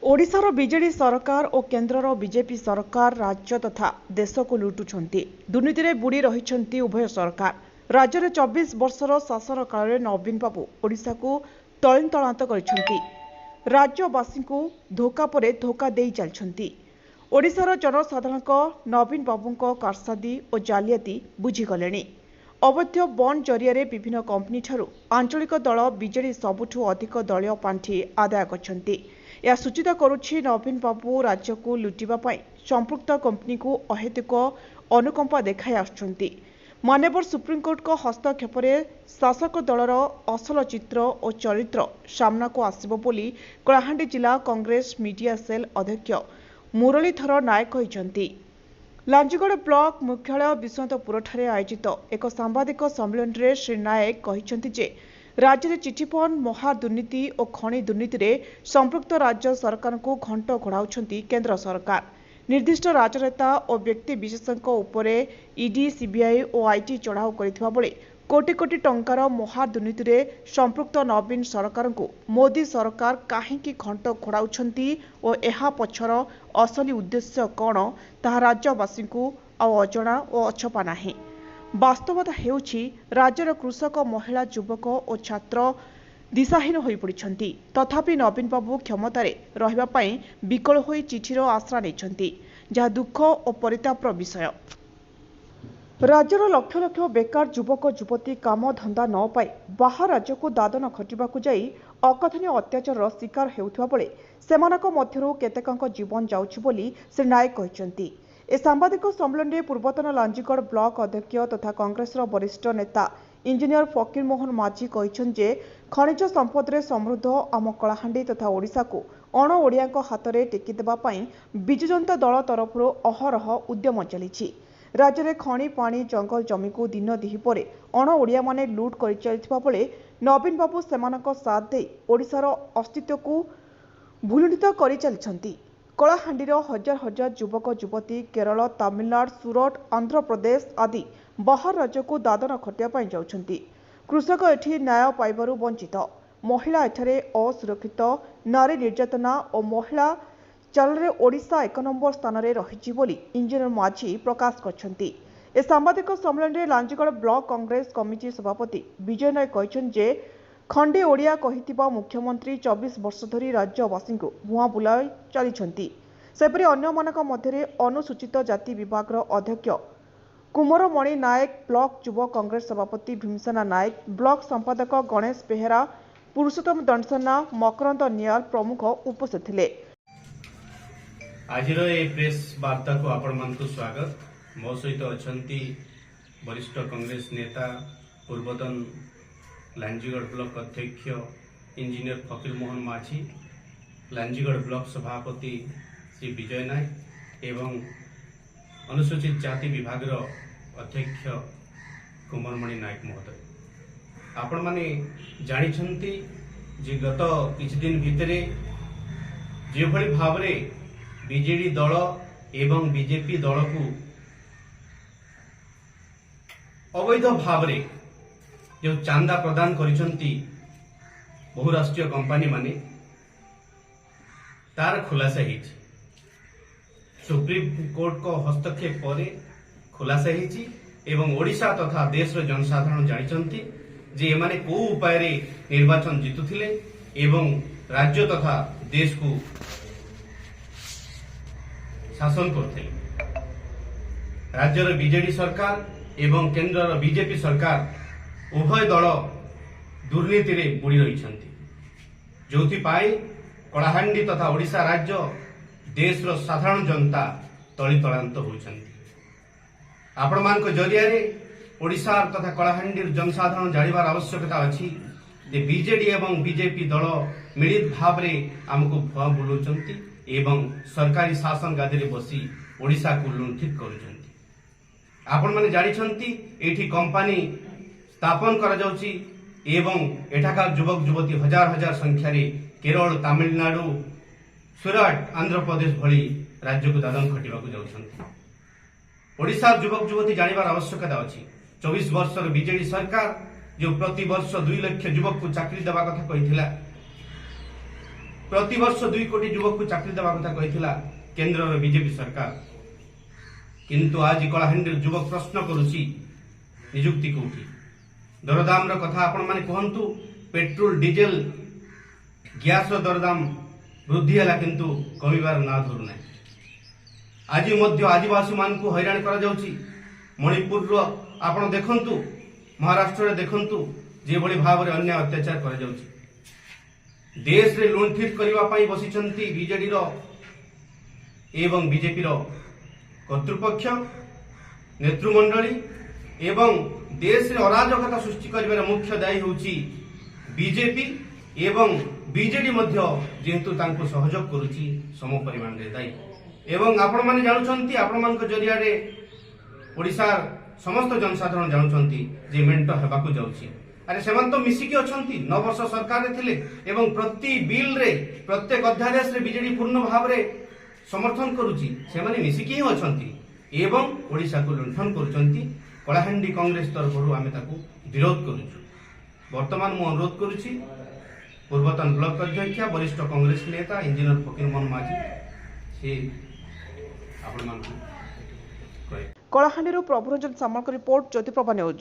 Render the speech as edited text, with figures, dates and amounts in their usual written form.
ओडिशार बीजेडी सरकार और केन्द्रर बीजेपी सरकार राज्य तथा देश को लुटुंट दुर्नीति बुड़ी रही उभय सरकार। राज्य में 24 वर्षर शासन काल में नवीन बाबू ओडिशा को तଳିतଳାନ୍ତ କରିଛନ୍ତି। राज्यवासी को धोखा पर धोखा दे चलती। ओडिशार जनसाधारण नवीन बाबू कारसादी और जालियाती बुझीगले। अवैध बंड जरिया विभिन्न कंपनी ठारू आंचलिक दल बीजेडी सबुठू अधिक दलीय पांठि आदाय करछन्ति। यह सूचित करुछि नवीन बाबू राज्य को लुटिबा संपृक्त कंपनी को अहेतुक अनुकंपा देखाई आछन्ति। मान्यवर सुप्रीमकोर्ट को हस्तक्षेप शासक दलर असल चित्र और चरित्र सामना को आसिबो बोली कलाहांडी जिला कांग्रेस मीडिया सेल अध्यक्ष मुरलीधर नायक कहिसंति। लांजीगड़ ब्लॉक मुख्यालय विश्वनाथपुर आयोजित एक सांबादिक सम्मेलन में श्री नायक कहिसंति जे राज्य में चिठीफंड महादुर्नीति और खनि दुर्नीति में संपृक्त राज्य सरकार को घंट घोड़ाउछंती केंद्र सरकार। निर्दिष्ट राजनेता और व्यक्ति विशेषज्ञ उपरे ईडी सीबीआई और आईटी चढ़ाऊ करथिबा बेले कोटी कोटी टंकार महादुर्नीति में संपृक्त नवीन सरकार को मोदी सरकार काहेकि घंट घोड़ाउछंती और एहा पछर असली उद्देश्य कौन ताहा राज्यवासी को अजना और अछपा नाही। वास्तवता हेउछि राज्यर कृषक महिला युवक और छात्र दिशाहीन हो पड़िछंती। तथापि नवीन बाबू क्षमतार रहिबा पई विकल होई चिठीर आश्रा नेछंती, जहा दुख और परितापर विषय। राज्यर लक्ष लक्ष बेकार युवक युवती काम धंदा न पाई बाहर राज्य को दादन खटिबाकू जाई अकथनीय अत्याचार शिकार हेउथबा बेले सेमानक मध्यरु केतेकଙ୍କ जीवन जाउछि बोली श्री नायक कहिसंती। ए सांबादिक सम्मेलन में पूर्वतन लांजीगड़ ब्लॉक अध्यक्ष तथा कांग्रेस वरिष्ठ नेता इंजीनियर फकीर मोहन माझी कहिसंत जे खनिज संपद रे समृद्ध आम कलाहांडी तथा ओडिशा को अण ओडिया हाथ में टेकीदेवा विजु जनता दल तरफ अहरह उद्यम चली। राज्य में खनि पानी जंगल जमी को दिन दिहीपर अण ओडिया माने लुट कर चलथिबा बेले नवीन बाबू सेमानक साथ दे ओडिशार अस्तित्व को भूलुंठित कर चलछंती। कलाहांडीर हजार हजार युवक युवती केरल तमिलनाडु सूरत आंध्र प्रदेश आदि बाहर राज्य को दादन खटिया जाउछंती। कृषक एठी न्याय पाइबारु वंचित, महिला एठारे असुरक्षित, नारी निर्यातना और महिला चाल ओडिशा 1 नंबर स्थान में रही बोली इंजीनियर माझी प्रकाश करछंती। ए सांबादिक सम्मेलन में लांजीगड़ ब्लॉक कांग्रेस कमिटी सभापति विजय नायक कहिसंत जे खंडे ओडिया कहिथिबा मुख्यमंत्री 24 वर्ष धरी राज्यवासी को भुआ बुलाई चली। सेपरि अन्य मानक मध्यरे अनुसूचित जाति विभाग अध्यक्ष कुमरमणि नायक, ब्लॉक युव कांग्रेस सभापति भीमसेना नायक, ब्लॉक संपादक गणेश बेहेरा, पुरुषोत्तम दंडसेना, मकरंद नियाल प्रमुख उपस्थित थे। आज प्रेस वार्ता को आपण मानक स्वागत। मो सहित अछंती वरिष्ठ कांग्रेस नेता पूर्वतन लांजीगड़ ब्लॉक अध्यक्ष इंजीनियर फकीर मोहन माझी, लांजीगड़ ब्लॉक सभापति श्री विजय नायक एवं अनुसूचित जाति विभाग अध्यक्ष कुमरमणि नायक महोदय। आपण माने जानिछंती जे गत किछ दिन भितरे जे भली भावरे बीजेडी दल एवं बीजेपी दल को अवैध भावरे जो चांदा प्रदान करिसंती बहुराष्ट्रीय कंपनी माने तार खुलासा होइछि। सुप्रीम कोर्ट को हस्तक्षेप पर खुलासा होइछि एवं ओडिशा तथा देश रो जनसाधारण जानिचंती जे एमाने को उपाय रे निर्वाचन जीतुथिले एवं राज्य तथा देश को शासन करथिले। राज्यर बीजेडी सरकार एवं केंद्र बीजेपी सरकार उभय दल दुर्नीति रे बुड़ी रही, जो कलाहांडी तथा ओडिशा राज्य देश रो साधारण जनता तଳିतଳାନ୍ତ होउछंती। आपण मान को जरिया रे ओडिशा तथा कलाहांडी जनसाधारण जानिबार आवश्यकता अछि जे बीजेडी एवं बीजेपी दल मिलित भाव रे हमको भुआ बुलुचंती एवं सरकारी शासन गादी रे बसी ओडिशा को लुंठित करूछंती। आपण माने जानिछंती एठी कंपनी स्थापन करा जाउची एवं एठाकार युवक युवती हजार हजार संख्या रे केरल तमिलनाडु सूरत आंध्र प्रदेश भली राज्य को दादन खटिबा को जाउछंती। ओडिशा युवक युवती जानिबार आवश्यकता अछि 24 वर्षर बीजेडी सरकार जो प्रति वर्ष 2 लाख युवक को चाकरी देवा कथा कहिथिला प्रतिवर्ष 2 कोटी युवक को चाकरी देवा कथा कहिथिला केंद्र बीजेपी सरकार। किंतु आज कलाहांडी युवक प्रश्न करुची नियुक्ति कोठी दरदाम कथा आपण माने कहंतु पेट्रोल डीजेल गैस दरदाम वृद्धि है किंतु कमिबार ना धरू ना। आज मध्य आदिवासी मान को हैरान करा जाउची। मणिपुर रो आपण देखंतु महाराष्ट्र रे देखंतु जे बड़ी भाव रे अन्याय अत्याचार करा जाउची। देश रे लुंठित करबा पई बसिचंती बीजेडी रो एवं बीजेपी रो कर्तृपक्ष नेतृमंडली एवं देश रे अराजकता सृष्टि करिबार मुख्य दायी होउची बीजेपी एवं बीजेडी मध्य जेहेतु तांको सहयोग करुची सम परिमाण रे दायी। एवं आपण माने जानुचंती आपण मान को जरिया रे ओडिसा समस्त जनसाधारण जानुचंती जे मेंट हेबाकू जाउची। अरे सेमान तो मिसिकी अछंती 9 वर्ष सरकार रे थिले एवं प्रति बिल रे प्रत्येक अध्यादेश रे बीजेडी पूर्ण भाव रे समर्थन करुची। सेमाने मिसिकी ही अछंती एवं ओडिसा को लुंठन करुचंती। कलाहांडी कांग्रेस तरफरु आमे ताकू विरोध करूछु। वर्तमान मु अनुरोध करूची पूर्वतन ब्लॉक अध्यक्ष वरिष्ठ कांग्रेस नेता इंजीनियर फकीरमोहन माझी से आपण मान कलाहांडी प्रभुरंजन सामल रिपोर्ट ज्योतिप्रभा न्यूज।